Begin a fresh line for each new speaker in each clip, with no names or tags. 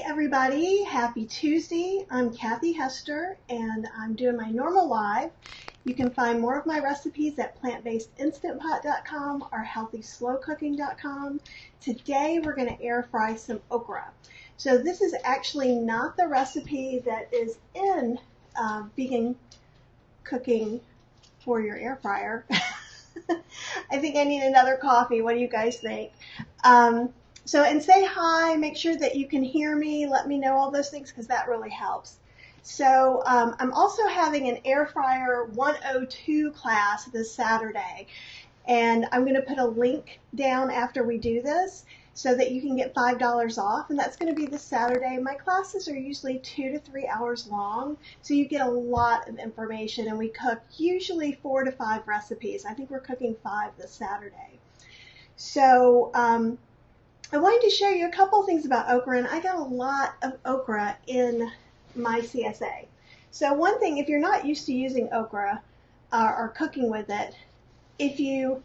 everybody, happy Tuesday. I'm Kathy Hester and I'm doing my normal live. You can find more of my recipes at plantbasedinstantpot.com or healthyslowcooking.com. Today we're going to air fry some okra. So this is actually not the recipe that is in vegan cooking for your air fryer. I think I need another coffee. What do you guys think? And say hi, make sure that you can hear me, let me know all those things because that really helps. So I'm also having an Air Fryer 102 class this Saturday, and I'm going to put a link down after we do this so that you can get $5 off, and that's going to be this Saturday. My classes are usually 2 to 3 hours long, so you get a lot of information, and we cook usually 4 to 5 recipes. I think we're cooking 5 this Saturday. So I wanted to show you a couple things about okra, and I got a lot of okra in my CSA. So one thing, if you're not used to using okra or cooking with it, if you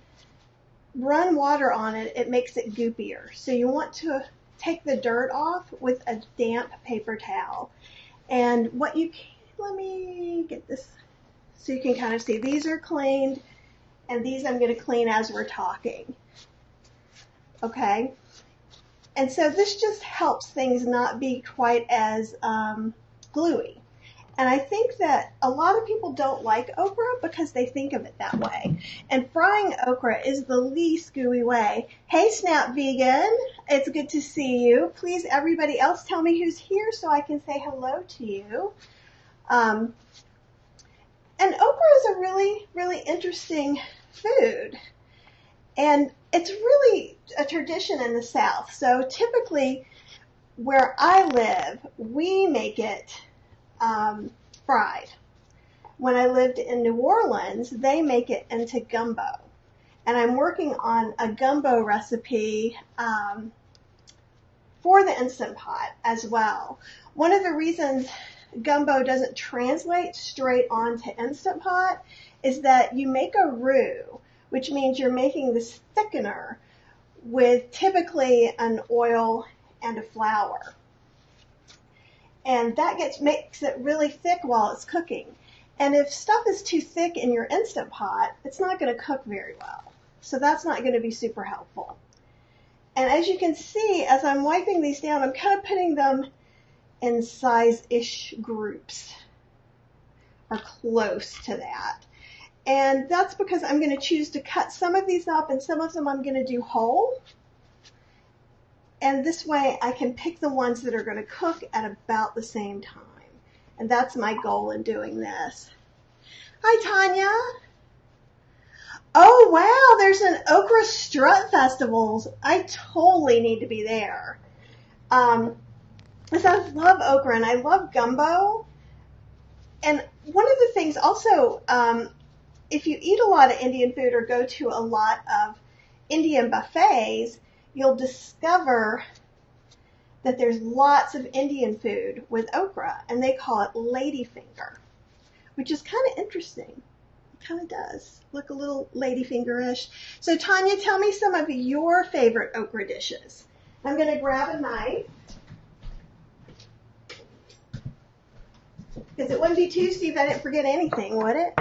run water on it, it makes it goopier. So you want to take the dirt off with a damp paper towel. And what you can, let me get this so you can kind of see. These are cleaned, and these I'm going to clean as we're talking. Okay? And so this just helps things not be quite as gluey. And I think that a lot of people don't like okra because they think of it that way. And frying okra is the least gooey way. Hey, Snap Vegan, it's good to see you. Please, everybody else, tell me who's here so I can say hello to you. And okra is a really, really interesting food. And it's really a tradition in the South. So typically, where I live, we make it fried. When I lived in New Orleans, they make it into gumbo. And I'm working on a gumbo recipe for the Instant Pot as well. One of the reasons gumbo doesn't translate straight onto Instant Pot is that you make a roux, which means you're making this thickener with typically an oil and a flour. And that makes it really thick while it's cooking. And if stuff is too thick in your Instant Pot, it's not going to cook very well. So that's not going to be super helpful. And as you can see, as I'm wiping these down, I'm kind of putting them in size-ish groups, or close to that. And that's because I'm going to choose to cut some of these up, and some of them I'm going to do whole. And this way I can pick the ones that are going to cook at about the same time. And that's my goal in doing this. Hi, Tanya. Oh, wow, there's an Okra Strut Festivals. I totally need to be there. Because I love okra and I love gumbo. And one of the things also, if you eat a lot of Indian food or go to a lot of Indian buffets, you'll discover that there's lots of Indian food with okra, and they call it ladyfinger, which is kind of interesting. It kind of does look a little ladyfinger-ish. So Tanya, tell me some of your favorite okra dishes. I'm going to grab a knife, because it wouldn't be Tuesday if I didn't forget anything, would it?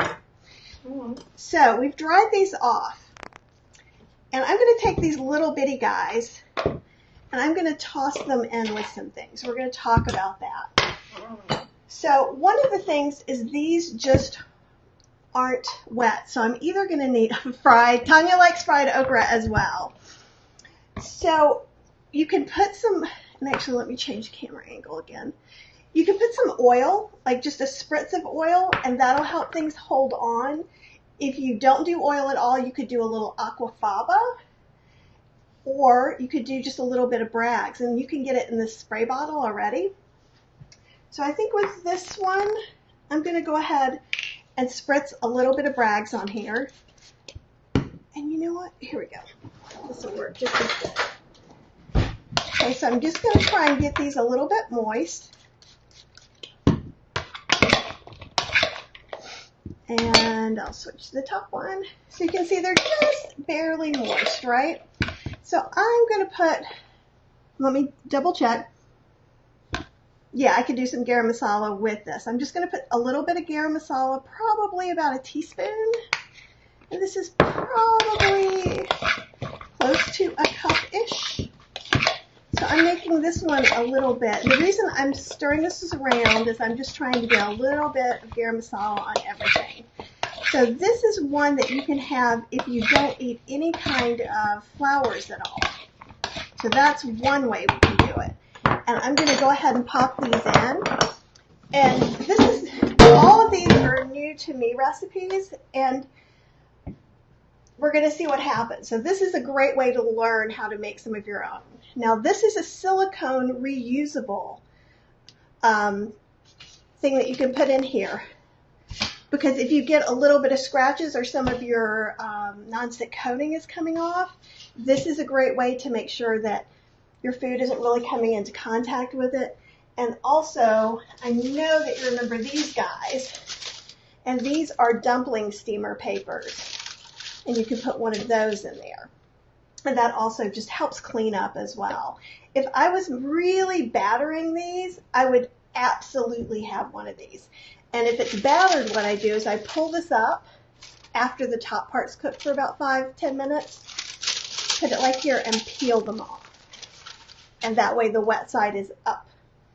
So we've dried these off, and I'm going to take these little bitty guys and I'm going to toss them in with some things. We're going to talk about that. So one of the things is these just aren't wet, so I'm either going to need fried. Tanya likes fried okra as well. So you can put some, and actually let me change camera angle again. You can put some oil, like just a spritz of oil, and that'll help things hold on. If you don't do oil at all, you could do a little aquafaba, or you could do just a little bit of Bragg's, and you can get it in this spray bottle already. So I think with this one, I'm going to go ahead and spritz a little bit of Bragg's on here. And you know what? Here we go. This will work just as good. Okay, so I'm just going to try and get these a little bit moist. And I'll switch to the top one. So you can see they're just barely moist, right? So I'm going to put, let me double check. Yeah, I could do some garam masala with this. I'm just going to put a little bit of garam masala, probably about a teaspoon. And this is probably close to a cup-ish. So I'm making this one a little bit. The reason I'm stirring this around is I'm just trying to get a little bit of garam masala on everything. So this is one that you can have if you don't eat any kind of flours at all. So that's one way we can do it. And I'm going to go ahead and pop these in. And this is, all of these are new to me recipes, and we're going to see what happens. So this is a great way to learn how to make some of your own. Now this is a silicone reusable thing that you can put in here. Because if you get a little bit of scratches or some of your nonstick coating is coming off, this is a great way to make sure that your food isn't really coming into contact with it. And also, I know that you remember these guys, and these are dumpling steamer papers. And you can put one of those in there. And that also just helps clean up as well. If I was really battering these, I would absolutely have one of these. And if it's battered, what I do is I pull this up after the top part's cooked for about 5-10 minutes, put it like here, and peel them off. And that way the wet side is up.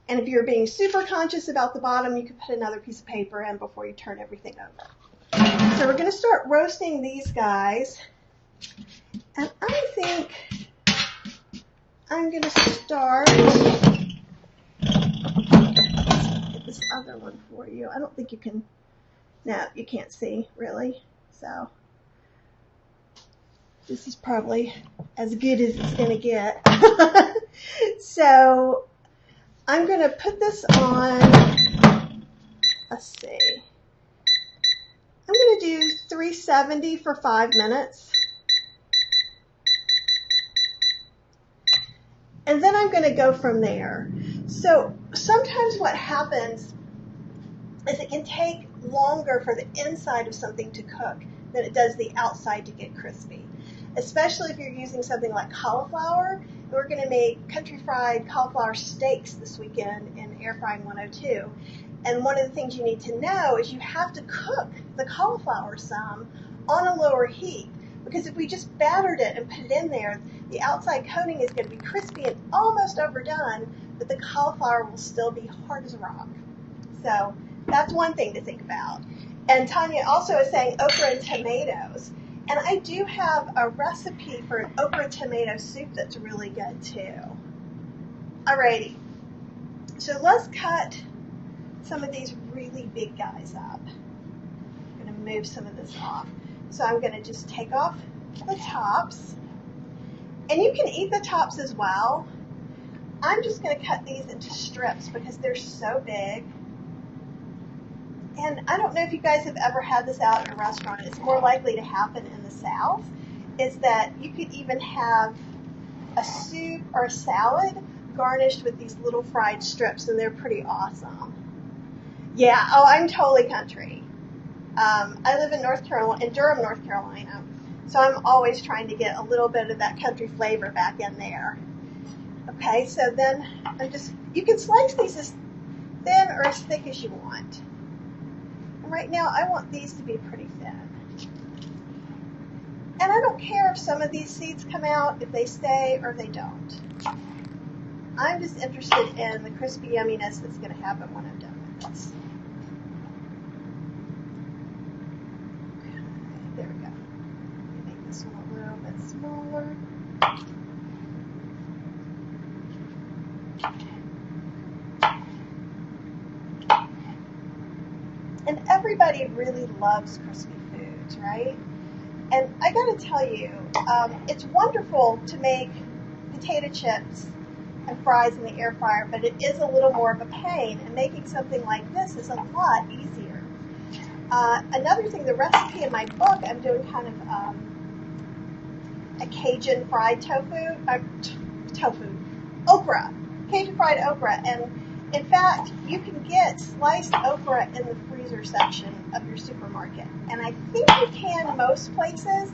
And if you're being super conscious about the bottom, you can put another piece of paper in before you turn everything over. So we're going to start roasting these guys. And I think I'm going to start, get this other one for you. I don't think you can, no, you can't see really. So this is probably as good as it's going to get. So I'm going to put this on, let's see, I'm going to do 370 for 5 minutes. And then I'm going to go from there. So sometimes what happens is it can take longer for the inside of something to cook than it does the outside to get crispy. Especially if you're using something like cauliflower. We're going to make country fried cauliflower steaks this weekend in Air Frying 102. And one of the things you need to know is you have to cook the cauliflower some on a lower heat. Because if we just battered it and put it in there, the outside coating is going to be crispy and almost overdone, but the cauliflower will still be hard as a rock. So that's one thing to think about. And Tanya also is saying okra and tomatoes. And I do have a recipe for an okra tomato soup that's really good too. Alrighty, so let's cut some of these really big guys up. I'm going to move some of this off. So I'm going to just take off the tops. And you can eat the tops as well. I'm just going to cut these into strips because they're so big. And I don't know if you guys have ever had this out in a restaurant. It's more likely to happen in the South, is that you could even have a soup or a salad garnished with these little fried strips, and they're pretty awesome. Yeah, oh, I'm totally country. I live in Durham, North Carolina, so I'm always trying to get a little bit of that country flavor back in there. Okay, so then you can slice these as thin or as thick as you want. And right now, I want these to be pretty thin. And I don't care if some of these seeds come out, if they stay or they don't. I'm just interested in the crispy yumminess that's going to happen when I'm done with this. Okay, there we go. Let me make this one a little bit smaller. And everybody really loves crispy foods, right? And I gotta tell you, it's wonderful to make potato chips and fries in the air fryer, but it is a little more of a pain, and making something like this is a lot easier. Another thing, the recipe in my book, I'm doing kind of a Cajun fried okra, Cajun fried okra, and in fact, you can get sliced okra in the freezer section of your supermarket. And I think you can most places.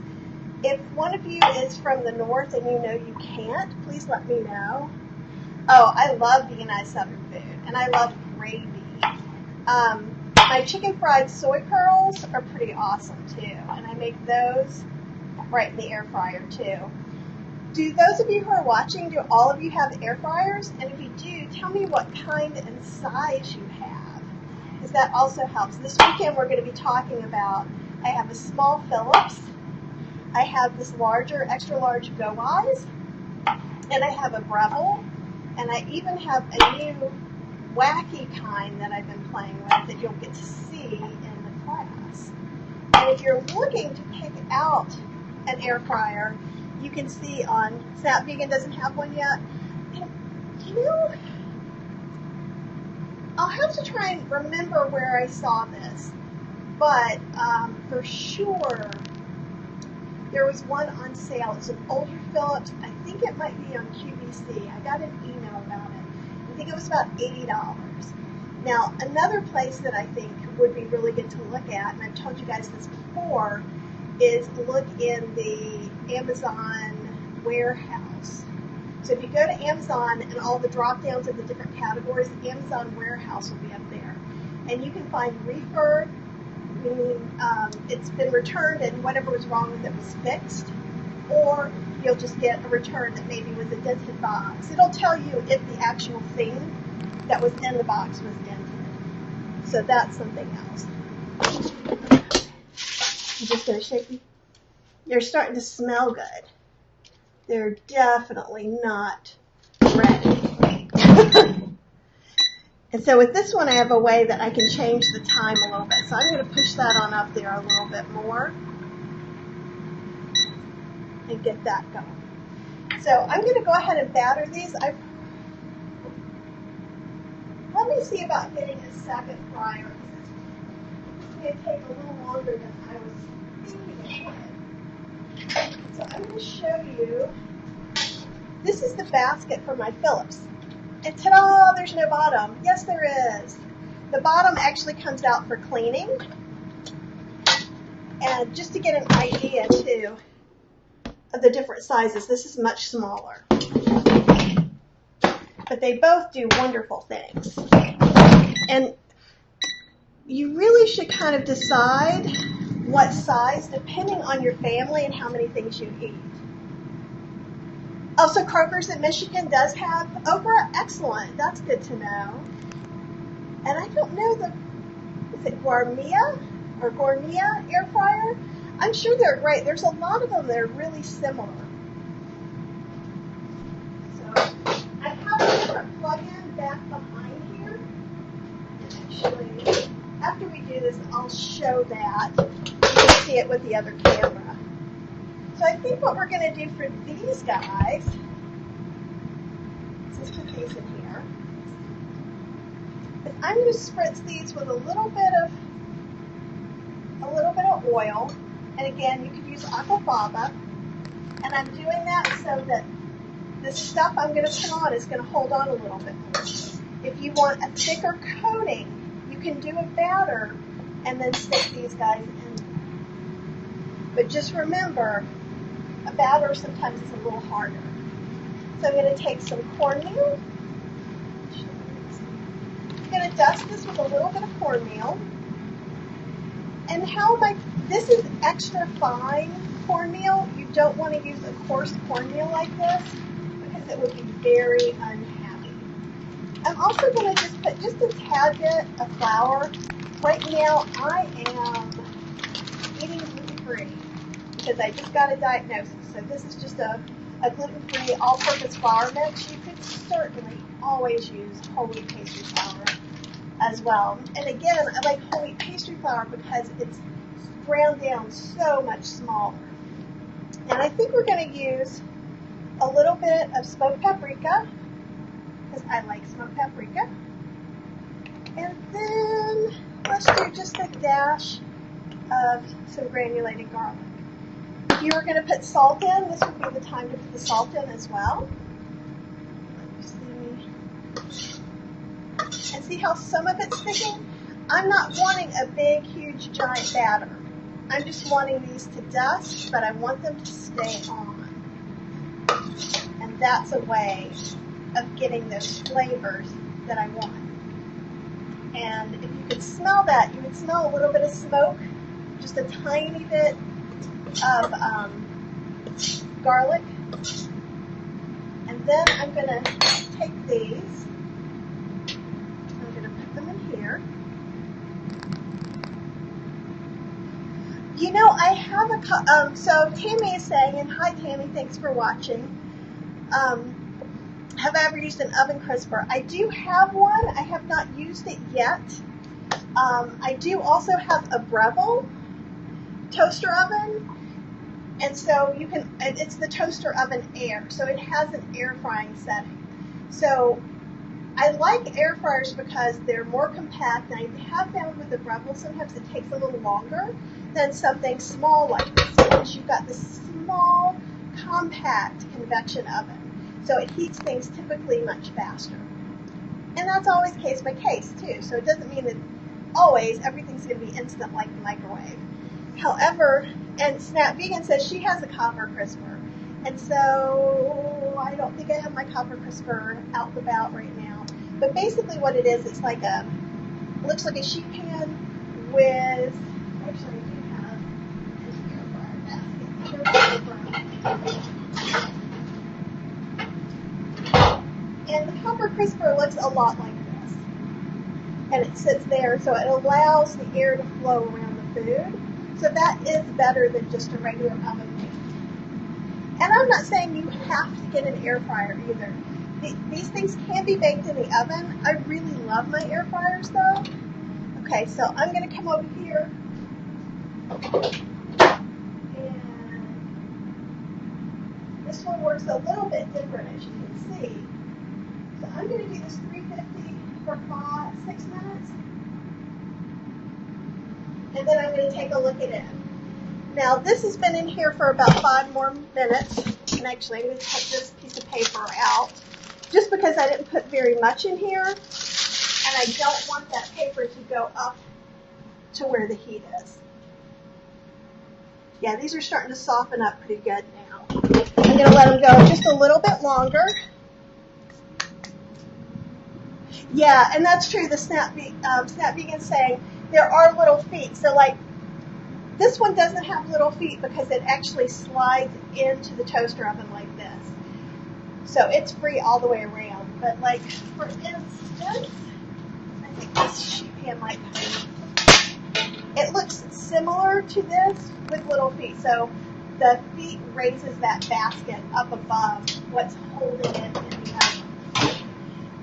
If one of you is from the north and you know you can't, please let me know. Oh, I love veganized Southern food. and I love gravy. My chicken fried soy curls are pretty awesome too, and I make those right in the air fryer too. Do those of you who are watching, do all of you have air fryers? And if you do, tell me what kind and size you have, because that also helps. This weekend we're going to be talking about, I have a small Philips, I have this larger, extra large Go Eyes, and I have a Breville, and I even have a new wacky kind that I've been playing with that you'll get to see in the class. And if you're looking to pick out an air fryer, you can see on Snap Vegan doesn't have one yet. And, you know, I'll have to try and remember where I saw this, but for sure there was one on sale. It's an older Philips. I think it might be on QVC. I got an email about it. I think it was about $80. Now, another place that I think would be really good to look at, and I've told you guys this before, is look in the Amazon warehouse. So if you go to Amazon and all the drop downs of the different categories, the Amazon warehouse will be up there. And you can find refurb, meaning it's been returned and whatever was wrong with it was fixed, or you'll just get a return that maybe was a dented box. It'll tell you if the actual thing that was in the box was dented. So that's something else. I'm just going to shake them. They're starting to smell good. They're definitely not ready. And so with this one, I have a way that I can change the time a little bit. So I'm going to push that on up there a little bit more and get that going. So I'm going to go ahead and batter these. Let me see about getting a second fryer. It's going to take a little longer than I was thinking it would. So I'm going to show you. This is the basket for my Philips. And ta-da, there's no bottom. Yes, there is. The bottom actually comes out for cleaning. And just to get an idea, too, of the different sizes, this is much smaller. But they both do wonderful things. And you really should kind of decide what size, depending on your family and how many things you eat. Also, Kroger's in Michigan does have Okra. Excellent. That's good to know. And I don't know is it Gourmet or Gourmet air fryer? I'm sure they're great. There's a lot of them that are really similar. So I have a different plug-in back behind here. Actually, after we do this, I'll show that. You can see it with the other camera. So I think what we're going to do for these guys, since the case in here, is I'm going to spritz these with a little bit of oil. And again, you could use aquafaba. And I'm doing that so that the stuff I'm going to put on is going to hold on a little bit more. If you want a thicker coating, you can do a batter and then stick these guys in. But just remember, a batter sometimes is a little harder. So I'm going to take some cornmeal. I'm going to dust this with a little bit of cornmeal. And this is extra fine cornmeal. You don't want to use a coarse cornmeal like this because it would be very unhappy. I'm also going to just put just a tad bit of flour. Right now I am eating gluten-free because I just got a diagnosis. So this is just a gluten-free all-purpose flour mix. You could certainly always use whole wheat pastry flour as well. And again, I like whole wheat pastry flour because it's ground down so much smaller. And I think we're going to use a little bit of smoked paprika because I like smoked paprika. And then let's do just a dash of some granulated garlic. If you were going to put salt in, this would be the time to put the salt in as well. And see how some of it's sticking? I'm not wanting a big, huge, giant batter. I'm just wanting these to dust, but I want them to stay on. And that's a way of getting those flavors that I want. And if you could smell that, you would smell a little bit of smoke, just a tiny bit of garlic. And then I'm going to take these, I'm going to put them in here. You know, I have a, so Tammy is saying, and hi Tammy, thanks for watching. Have I ever used an oven crisper? I do have one. I have not used it yet. I do also have a Breville toaster oven. And so you can, it's the toaster oven air. So it has an air frying setting. So I like air fryers because they're more compact. And I have found with the Breville, sometimes it takes a little longer than something small like this, because you've got this small, compact convection oven. So it heats things typically much faster. And that's always case by case too. So it doesn't mean that always everything's going to be instant like the microwave. However, and Snap Vegan says she has a copper crisper. And so I don't think I have my copper crisper out and about right now. But basically what it is, it's like a, looks like a sheet pan with, actually I do have an air fryer basket. And the copper crisper looks a lot like this. And it sits there, so it allows the air to flow around the food. So that is better than just a regular oven bake. And I'm not saying you have to get an air fryer either. These things can be baked in the oven. I really love my air fryers though. Okay, so I'm going to come over here. And this one works a little bit different, as you can see. So I'm going to do this 350 for 6 minutes. And then I'm going to take a look at it. Now this has been in here for about 5 more minutes. And actually I'm going to take this piece of paper out just because I didn't put very much in here. And I don't want that paper to go up to where the heat is. Yeah, these are starting to soften up pretty good now. I'm going to let them go just a little bit longer. Yeah, and that's true. The Snap Vegan's saying there are little feet. So like this one doesn't have little feet because it actually slides into the toaster oven like this. So it's free all the way around. But like for instance, I think this sheet pan might come. It looks similar to this with little feet. So the feet raises that basket up above what's holding it in the oven.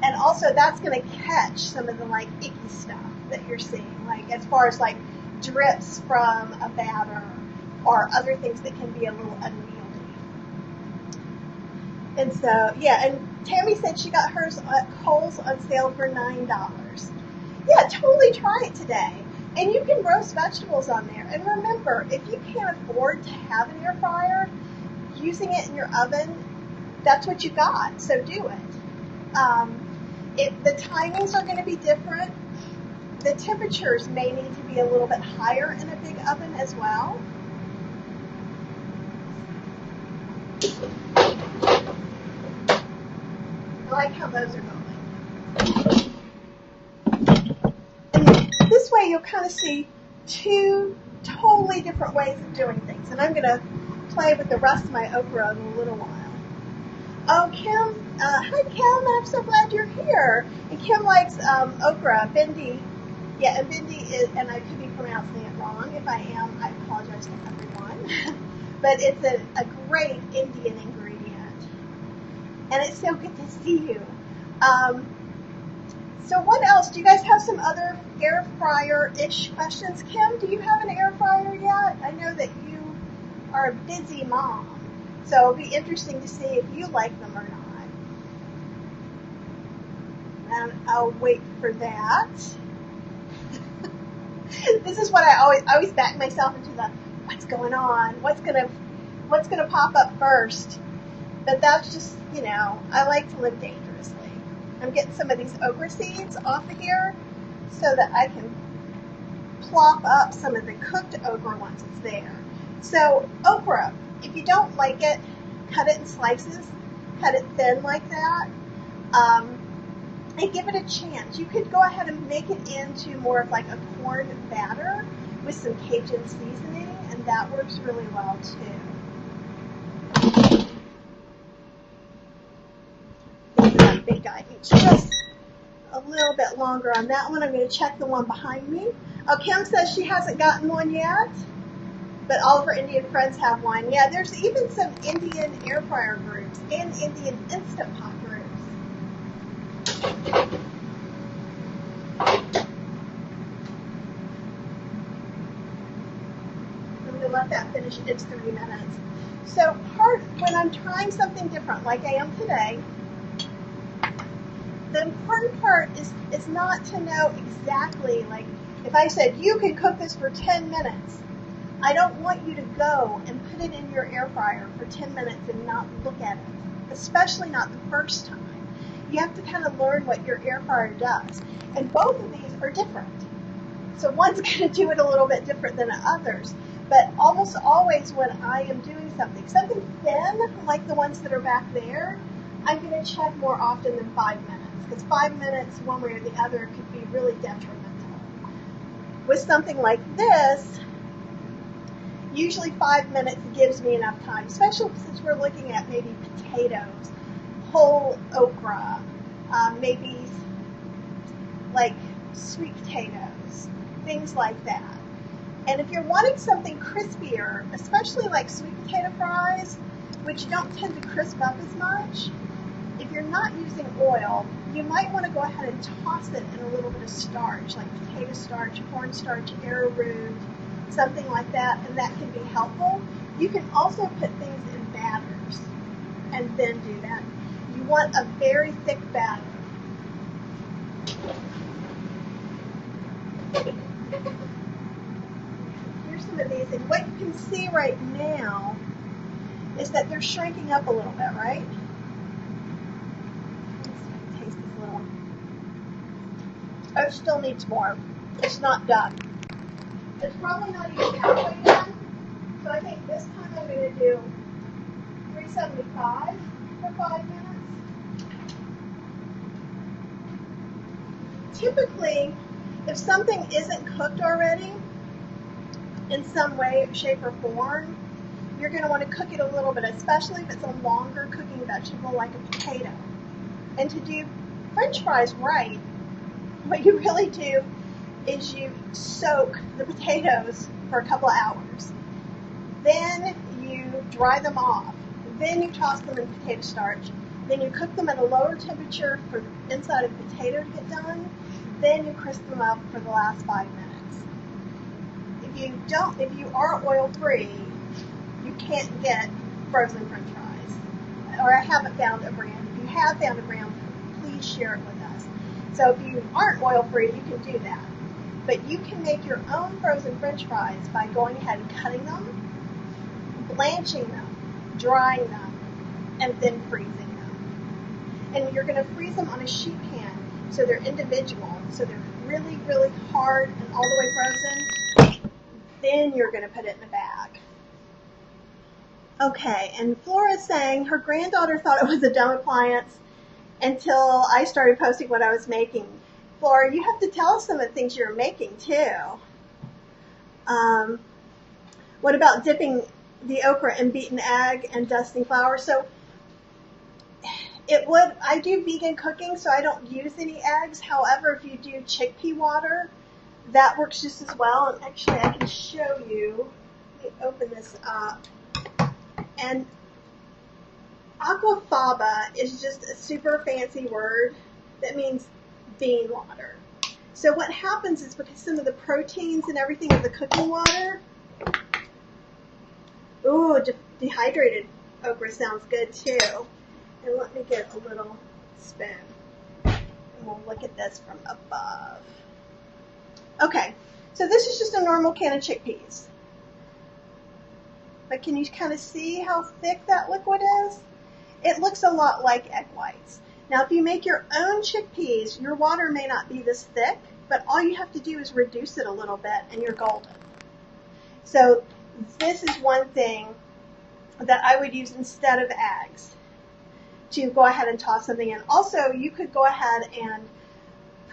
And also that's going to catch some of the like icky stuff that you're seeing, like as far as like drips from a batter or other things that can be a little unwieldy. And so, yeah, and Tammy said she got hers at Kohl's on sale for $9. Yeah, totally try it today. And you can roast vegetables on there. And remember, if you can't afford to have an air fryer, using it in your oven, that's what you got, so do it. The timings are going to be different. The temperatures may need to be a little bit higher in a big oven as well. I like how those are going. And this way you'll kind of see 2 totally different ways of doing things. And I'm going to play with the rest of my okra in a little while. Oh, Kim, hi Kim, I'm so glad you're here. And Kim likes okra, bindi. Yeah, and bindi is, and I could be pronouncing it wrong. If I am, I apologize to everyone. But it's a great Indian ingredient. And it's so good to see you. So what else? Do you guys have some other air fryer-ish questions? Kim, do you have an air fryer yet? I know that you are a busy mom. So it'll be interesting to see if you like them or not. And I'll wait for that. This is what I always back myself into the what's going on, what's gonna pop up first. But that's just, you know, I like to live dangerously. I'm getting some of these okra seeds off of here so that I can plop up some of the cooked okra once it's there. So okra, if you don't like it, cut it in slices, cut it thin like that. and give it a chance. You could go ahead and make it into more of like a corn batter with some Cajun seasoning, and that works really well too. That big guy needs just a little bit longer on that one. I'm going to check the one behind me. Oh, Kim says she hasn't gotten one yet, but all of her Indian friends have one. Yeah, there's even some Indian air fryer groups and Indian Instant Pot groups. I'm going to let that finish its 3 minutes. So when I'm trying something different, like I am today, the important part is not to know exactly, like if I said you can cook this for 10 minutes, I don't want you to go and put it in your air fryer for 10 minutes and not look at it, especially not the first time. You have to kind of learn what your air fryer does. And both of these are different. So one's going to do it a little bit different than others. But almost always when I am doing something thin, like the ones that are back there, I'm going to check more often than 5 minutes. Because 5 minutes, one way or the other, could be really detrimental. With something like this, usually 5 minutes gives me enough time, especially since we're looking at maybe potatoes, whole okra, maybe like sweet potatoes, things like that. And if you're wanting something crispier, especially like sweet potato fries, which don't tend to crisp up as much, if you're not using oil, you might want to go ahead and toss it in a little bit of starch, like potato starch, cornstarch, arrowroot, something like that, and that can be helpful. You can also put things in batters and then do that. You want a very thick batter. Here's some of these, and what you can see right now is that they're shrinking up a little bit, right? Taste this little one. Oh, it still needs more. It's not done. It's probably not even halfway done. So I think this time I'm going to do 375 for 5 minutes. Typically, if something isn't cooked already in some way, shape, or form, you're going to want to cook it a little bit, especially if it's a longer cooking vegetable like a potato. And to do French fries right, what you really do is you soak the potatoes for a couple of hours. Then you dry them off. Then you toss them in potato starch. Then you cook them at a lower temperature for the inside of the potato to get done. Then you crisp them up for the last 5 minutes. If you are oil-free, you can't get frozen French fries. Or I haven't found a brand. If you have found a brand, please share it with us. So if you aren't oil-free, you can do that. But you can make your own frozen French fries by going ahead and cutting them, blanching them, drying them, and then freezing them. And you're going to freeze them on a sheet pan so they're individual, so they're really, really hard and all the way frozen. Then you're going to put it in a bag. Okay, and Flora's saying her granddaughter thought it was a dumb appliance until I started posting what I was making. Flora, you have to tell us some of the things you're making too. What about dipping the okra in beaten egg and dusting flour? So I do vegan cooking, so I don't use any eggs. However, if you do chickpea water, that works just as well. And actually, I can show you. Let me open this up. And aquafaba is just a super fancy word that means bean water. So what happens is because some of the proteins and everything of the cooking water, ooh, dehydrated okra sounds good too. And let me get a little spoon. And we'll look at this from above. Okay, so this is just a normal can of chickpeas. But can you kind of see how thick that liquid is? It looks a lot like egg whites. Now, if you make your own chickpeas, your water may not be this thick, but all you have to do is reduce it a little bit and you're golden. So this is one thing that I would use instead of eggs. to go ahead and toss something in. Also, you could go ahead and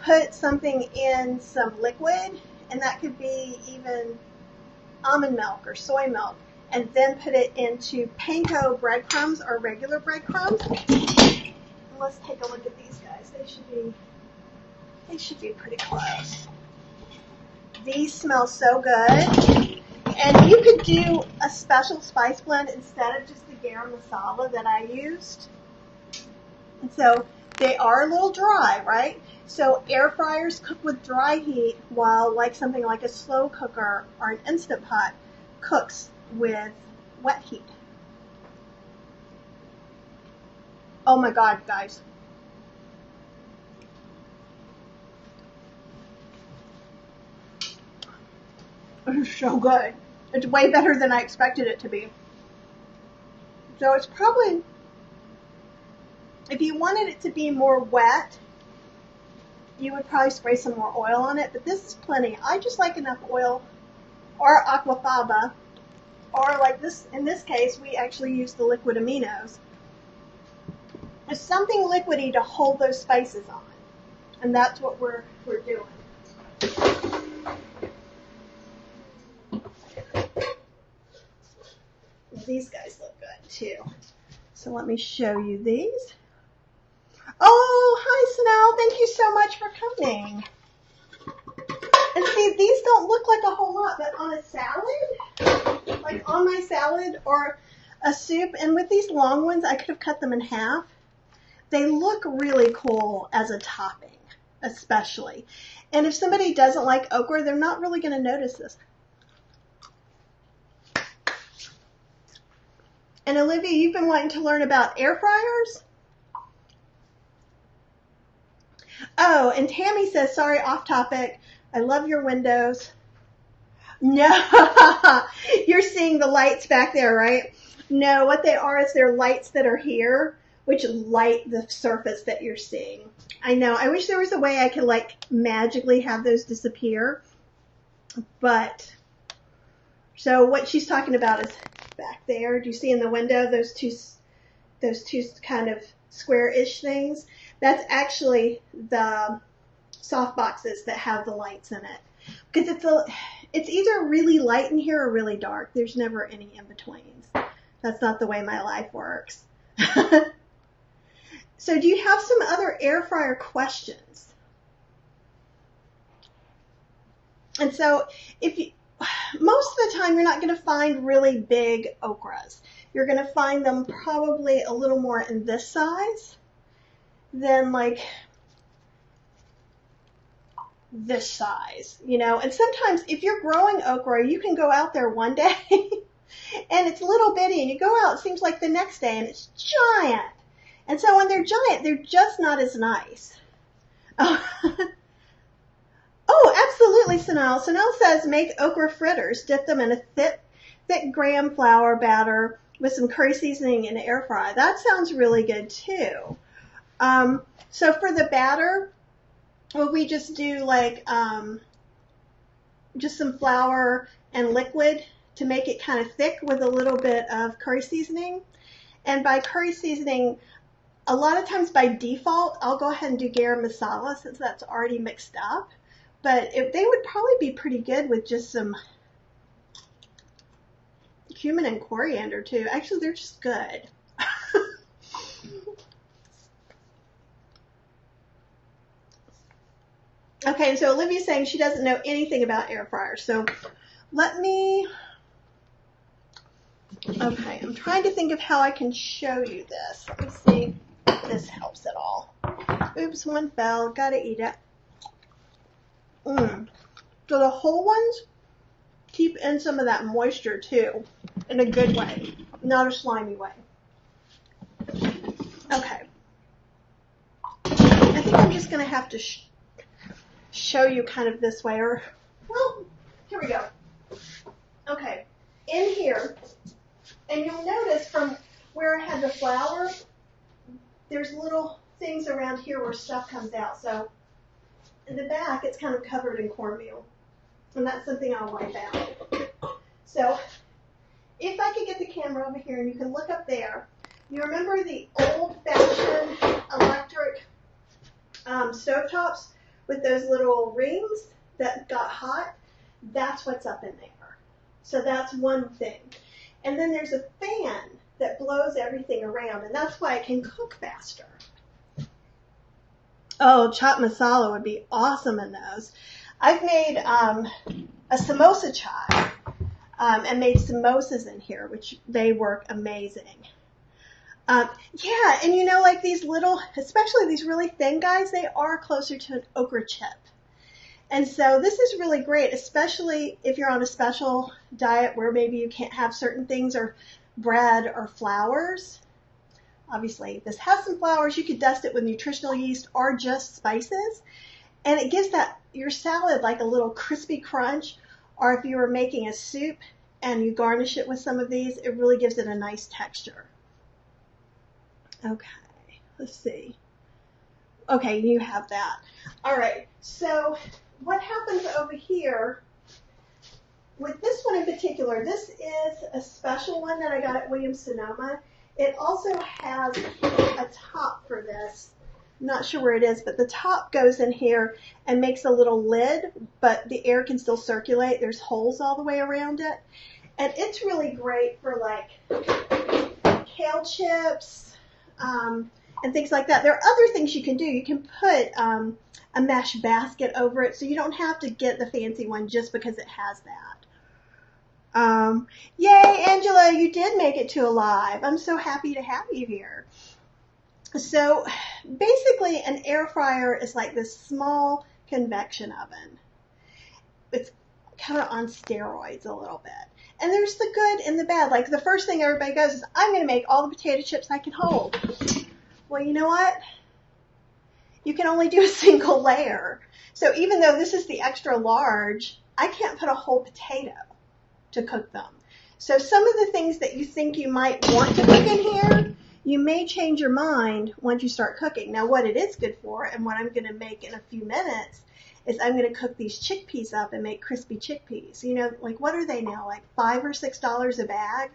put something in some liquid, and that could be even almond milk or soy milk, and then put it into panko breadcrumbs or regular breadcrumbs. And let's take a look at these guys. They should be pretty close. These smell so good. And you could do a special spice blend instead of just the garam masala that I used. And so they are a little dry, right? So air fryers cook with dry heat, while like something like a slow cooker or an Instant Pot cooks with wet heat. Oh my God, guys. It's so good. It's way better than I expected it to be. So it's probably, if you wanted it to be more wet, you would probably spray some more oil on it, but this is plenty. I just like enough oil, or aquafaba, or like this, in this case, we actually use the liquid aminos. It's something liquidy to hold those spices on, and that's what we're doing. These guys look good too. So let me show you these. Oh, hi Snell. Thank you so much for coming. And see, these don't look like a whole lot, but on a salad, like on my salad or a soup, and with these long ones, I could have cut them in half. They look really cool as a topping, especially. And if somebody doesn't like okra, they're not really going to notice this. And Olivia, you've been wanting to learn about air fryers? Oh, and Tammy says, sorry, off topic. I love your windows. No, you're seeing the lights back there, right? No, what they are is they're lights that are here, which light the surface that you're seeing. I know. I wish there was a way I could like magically have those disappear. But, so what she's talking about is back there. Do you see in the window those two kind of square-ish things? That's actually the soft boxes that have the lights in it. Because it's either really light in here or really dark. There's never any in-betweens. That's not the way my life works. So do you have some other air fryer questions? And so most of the time, you're not going to find really big okras. You're going to find them probably a little more in this size than like this size, you know. And sometimes if you're growing okra, you can go out there one day and it's little bitty, and you go out, it seems like the next day, and it's giant. And so when they're giant, they're just not as nice. Oh, absolutely, Sanal. Sanal says make okra fritters. Dip them in a thick graham flour batter with some curry seasoning and air fry. That sounds really good too. So for the batter, well, we just do like just some flour and liquid to make it kind of thick with a little bit of curry seasoning. And by curry seasoning, a lot of times by default, I'll go ahead and do garam masala since that's already mixed up. But they would probably be pretty good with just some cumin and coriander too. Actually, they're just good. Okay, so Olivia's saying she doesn't know anything about air fryers. So let me, okay, I'm trying to think of how I can show you this. Let me see if this helps at all. Oops, one fell, gotta eat it. So the whole ones keep in some of that moisture too, in a good way, not a slimy way. Okay. I think I'm just going to have to show you kind of this way, or, well, here we go. Okay, in here, and you'll notice from where I had the flour, there's little things around here where stuff comes out. So in the back, it's kind of covered in cornmeal, and that's something I'll wipe out. So if I could get the camera over here, and you can look up there, You remember the old-fashioned electric stovetops with those little rings that got hot? That's what's up in there. So that's one thing. And then there's a fan that blows everything around, and that's why it can cook faster. Oh, chopped masala would be awesome in those. I've made a samosa chai and made samosas in here, which they work amazing. Yeah, and you know, like these little, especially these really thin guys, they are closer to an okra chip. And so this is really great, especially if you're on a special diet where maybe you can't have certain things or bread or flours. Obviously, this has some flours. You could dust it with nutritional yeast or just spices. And it gives that your salad like a little crispy crunch. Or if you were making a soup and you garnish it with some of these, it really gives it a nice texture. Okay, let's see. Okay, you have that. All right, so what happens over here with this one in particular, this is a special one that I got at Williams-Sonoma. It also has a top for this. I'm not sure where it is, but the top goes in here and makes a little lid, but the air can still circulate. There's holes all the way around it. And it's really great for like kale chips and things like that. There are other things you can do. You can put a mesh basket over it, so you don't have to get the fancy one just because it has that. Yay, Angela, you did make it to a live. I'm so happy to have you here. So basically an air fryer is like this small convection oven. It's kind of on steroids a little bit. And there's the good and the bad. Like the first thing everybody goes is, I'm going to make all the potato chips I can hold. Well, you know what? You can only do a single layer. So even though this is the extra large, I can't put a whole potato to cook them. So some of the things that you think you might want to cook in here, you may change your mind once you start cooking. Now what it is good for, and what I'm going to make in a few minutes, is I'm going to cook these chickpeas up and make crispy chickpeas. You know, like what are they now, like $5 or $6 a bag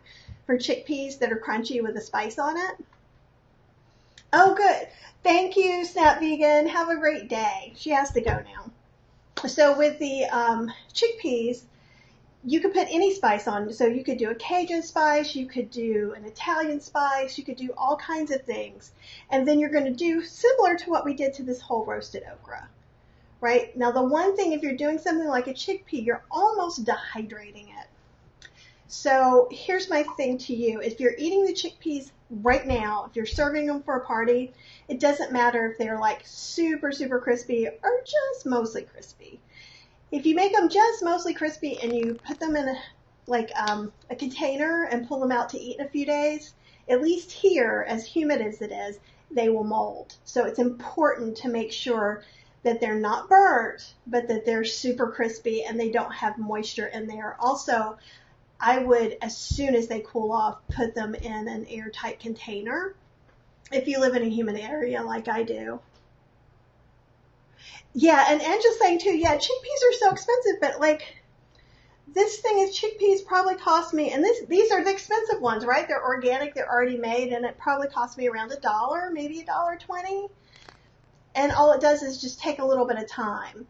for chickpeas that are crunchy with a spice on it? Oh, good. Thank you, Snap Vegan. Have a great day. She has to go now. So with the chickpeas, you could put any spice on. So you could do a Cajun spice, you could do an Italian spice, you could do all kinds of things. And then you're going to do similar to what we did to this whole roasted okra. Right? Now the one thing, if you're doing something like a chickpea, you're almost dehydrating it. So here's my thing to you. If you're eating the chickpeas right now, if you're serving them for a party, it doesn't matter if they're like super, super crispy or just mostly crispy. If you make them just mostly crispy and you put them in a container and pull them out to eat in a few days, at least here, as humid as it is, they will mold. So it's important to make sure that they're not burnt, but that they're super crispy and they don't have moisture in there. Also, I would, as soon as they cool off, put them in an airtight container if you live in a humid area like I do. Yeah, and Angela's saying too, yeah, chickpeas are so expensive, but like this thing is chickpeas probably cost me, and these are the expensive ones, right? They're organic, they're already made, and it probably cost me around $1, maybe $1.20. And all it does is just take a little bit of time.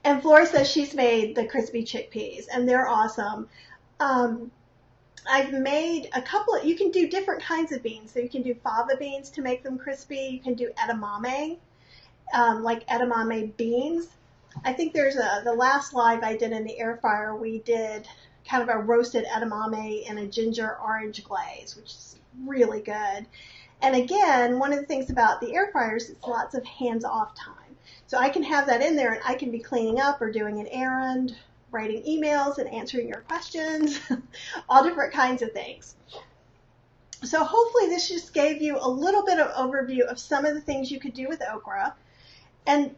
And Flora says she's made the crispy chickpeas, and they're awesome. I've made a couple you can do different kinds of beans. So you can do fava beans to make them crispy. You can do edamame, like edamame beans. I think there's the last live I did in the air fryer, we did kind of a roasted edamame in a ginger orange glaze, which is really good. And again, one of the things about the air fryers is lots of hands-off time. So I can have that in there and I can be cleaning up or doing an errand, writing emails and answering your questions, all different kinds of things. So hopefully this just gave you a little bit of overview of some of the things you could do with okra. And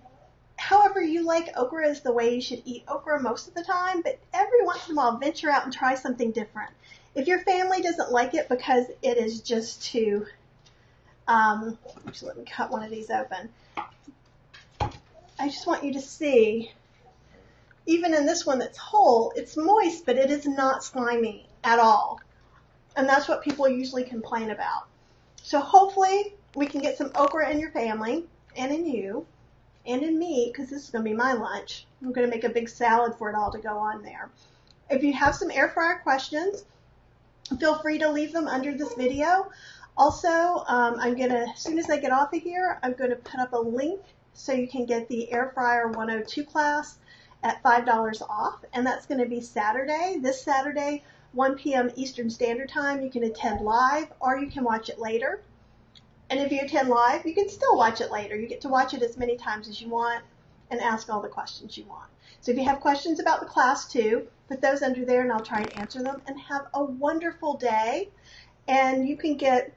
however you like okra is the way you should eat okra most of the time, but every once in a while venture out and try something different. If your family doesn't like it because it is just too, actually let me cut one of these open. I just want you to see, even in this one that's whole, it's moist, but it is not slimy at all. and that's what people usually complain about. So hopefully we can get some okra in your family and in you and in me, because this is going to be my lunch. I'm going to make a big salad for it all to go on there. If you have some air fryer questions, feel free to leave them under this video. Also, as soon as I get off of here, I'm going to put up a link so you can get the Air Fryer 102 class at $5 off, and that's going to be Saturday. This Saturday, 1 p.m. Eastern Standard Time. You can attend live or you can watch it later. And if you attend live, you can still watch it later. You get to watch it as many times as you want and ask all the questions you want. So if you have questions about the class too, put those under there and I'll try and answer them. And have a wonderful day. And you can get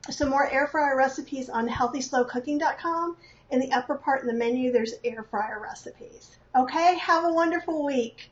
some more air fryer recipes on healthyslowcooking.com. In the upper part of the menu, there's air fryer recipes. Okay, have a wonderful week.